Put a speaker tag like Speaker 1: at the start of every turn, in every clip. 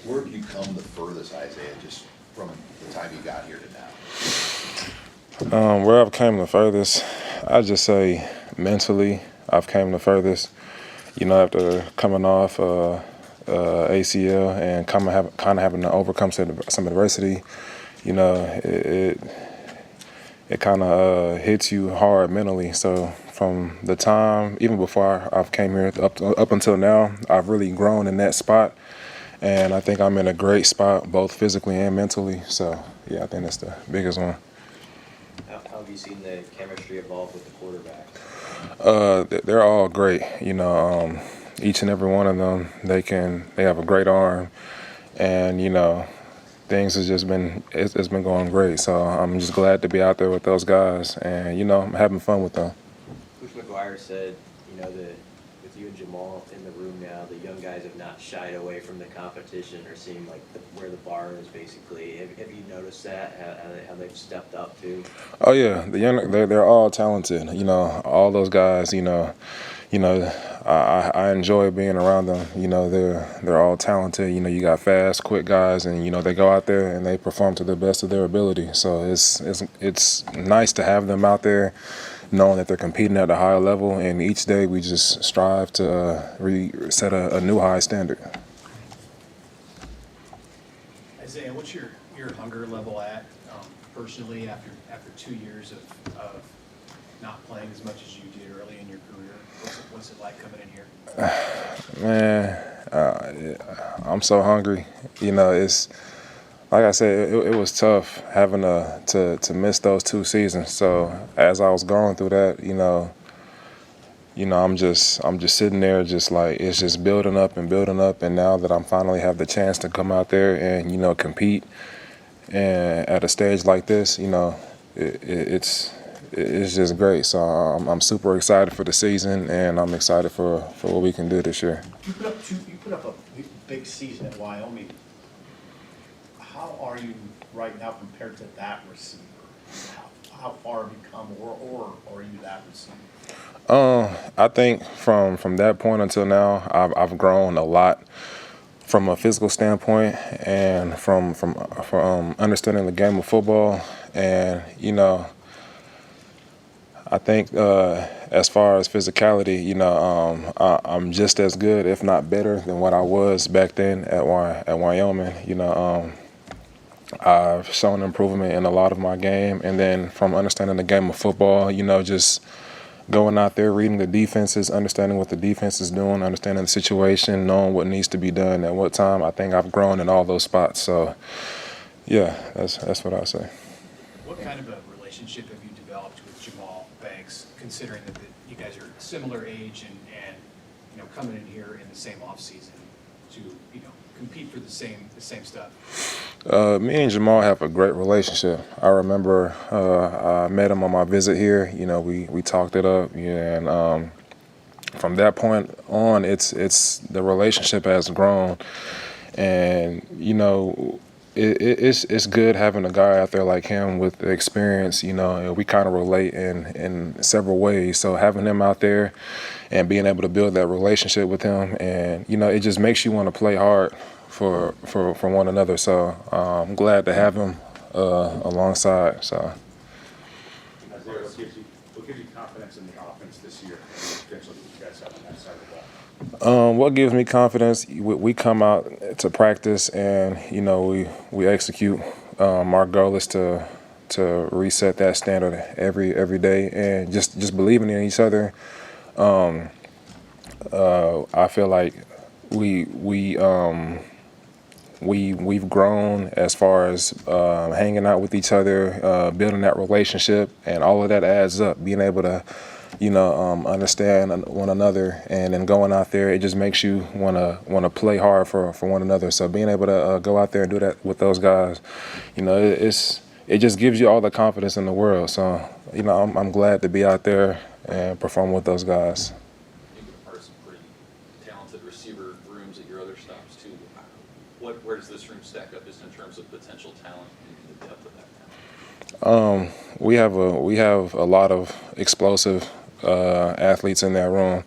Speaker 1: Where have you come the furthest, Isaiah, just from the time you got here to now?
Speaker 2: Where I've came the furthest, I'd just say mentally, I've came the furthest. You know, after coming off ACL and kind of having to overcome some adversity, you know, it kind of hits you hard mentally. So from the time, even before I've came here up until now, I've really grown in that spot. And I think I'm in a great spot, both physically and mentally. So, yeah, I think that's the biggest one.
Speaker 3: How have you seen the chemistry evolve with the quarterback?
Speaker 2: They're all great. You know, each and every one of them, they have a great arm. And, you know, things has just been, it's been going great. So I'm just glad to be out there with those guys. And, you know, I'm having fun with them.
Speaker 3: Coach McGuire said, you know, with you and Jamal in the room now, the young guys have not shied away from the competition or seemed like where the bar is basically. Have you noticed that, how they've stepped up too?
Speaker 2: Oh yeah, they're all talented. You know, all those guys. You know, I enjoy being around them. You know, they're all talented. You know, you got fast, quick guys, and you know they go out there and they perform to the best of their ability. So it's nice to have them out there, knowing that they're competing at a higher level, and each day we just strive to set a new high standard.
Speaker 4: Isaiah, what's your hunger level at personally after 2 years of not playing as much as you did early in your career? What's it like coming in here?
Speaker 2: Man, I'm so hungry. You know, it's like I said, it was tough having to miss those 2 seasons. So as I was going through that, you know, I'm just sitting there, just like it's just building up. And now that I'm finally have the chance to come out there and you know compete, and at a stage like this, you know, it's just great. So I'm super excited for the season, and I'm excited for what we can do this year.
Speaker 5: You put up a big season at Wyoming. How are you right now compared to that receiver? How far have you come, or are you that receiver?
Speaker 2: I think from that point until now, I've grown a lot from a physical standpoint and from understanding the game of football. And you know, I think as far as physicality, you know, I'm just as good, if not better, than what I was back then at Wyoming. You know, I've shown improvement in a lot of my game, and then from understanding the game of football, you know, just going out there, reading the defenses, understanding what the defense is doing, understanding the situation, knowing what needs to be done at what time. I think I've grown in all those spots. So, yeah, that's what I say.
Speaker 4: What kind of a relationship have you developed with Jamal Banks, considering that you guys are similar age and you know coming in here in the same offseason to you know compete for the same stuff?
Speaker 2: Me and Jamal have a great relationship. I remember I met him on my visit here. You know, we talked it up, yeah, and from that point on, it's the relationship has grown, and you know, it's good having a guy out there like him with the experience. You know, and we kind of relate in several ways. So having him out there and being able to build that relationship with him, and you know, it just makes you want to play hard for one another. So I'm glad to have him alongside. So.
Speaker 6: Isaiah, what gives you confidence in the offense this year and the potential that you guys have on that side of the ball?
Speaker 2: What gives me confidence? We come out to practice and you know we execute. Our goal is to reset that standard every day and just believing in each other. I feel like we've grown as far as hanging out with each other, building that relationship, and all of that adds up. Being able to, you know, understand one another, and then going out there, it just makes you wanna play hard for one another. So being able to go out there and do that with those guys, you know, it just gives you all the confidence in the world. So you know, I'm glad to be out there and perform with those guys.
Speaker 7: You've been part of some pretty talented receiver rooms at your other stops too. Where does this room stack up just in terms of potential talent and the depth of that talent?
Speaker 2: We have a lot of explosive athletes in that room.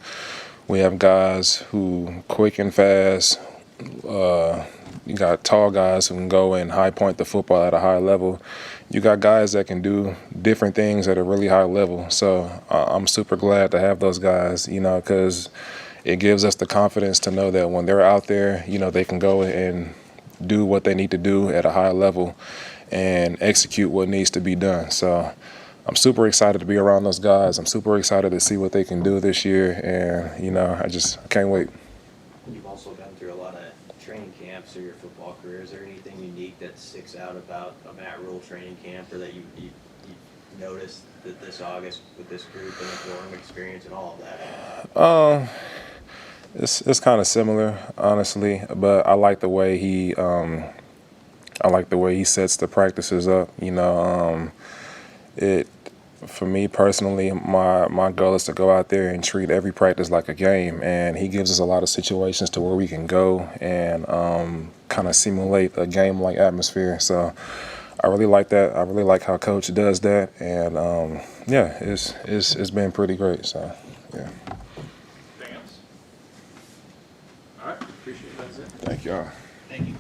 Speaker 2: We have guys who quick and fast, tall guys who can go and high point the football at a high level. You got guys that can do different things at a really high level. So I'm super glad to have those guys, because it gives us the confidence to know that when they're out there, they can go and do what they need to do at a high level and execute what needs to be done. So I'm super excited to be around those guys. I'm super excited to see what they can do this year, and I just can't wait.
Speaker 3: You've also gone through a lot of training camps through your football career. Is there anything unique that sticks out about a Matt Rule training camp, or that you noticed that this August with this group and the Durham experience and all of that?
Speaker 2: It's kind of similar, honestly, but I like the way he sets the practices up. For me personally, my goal is to go out there and treat every practice like a game, and he gives us a lot of situations to where we can go and kind of simulate a game-like atmosphere. So I really like that. I really like how Coach does that, and it's been pretty great. So yeah.
Speaker 6: Anything else? All right, appreciate it. That's it.
Speaker 2: Thank y'all.
Speaker 4: Thank you.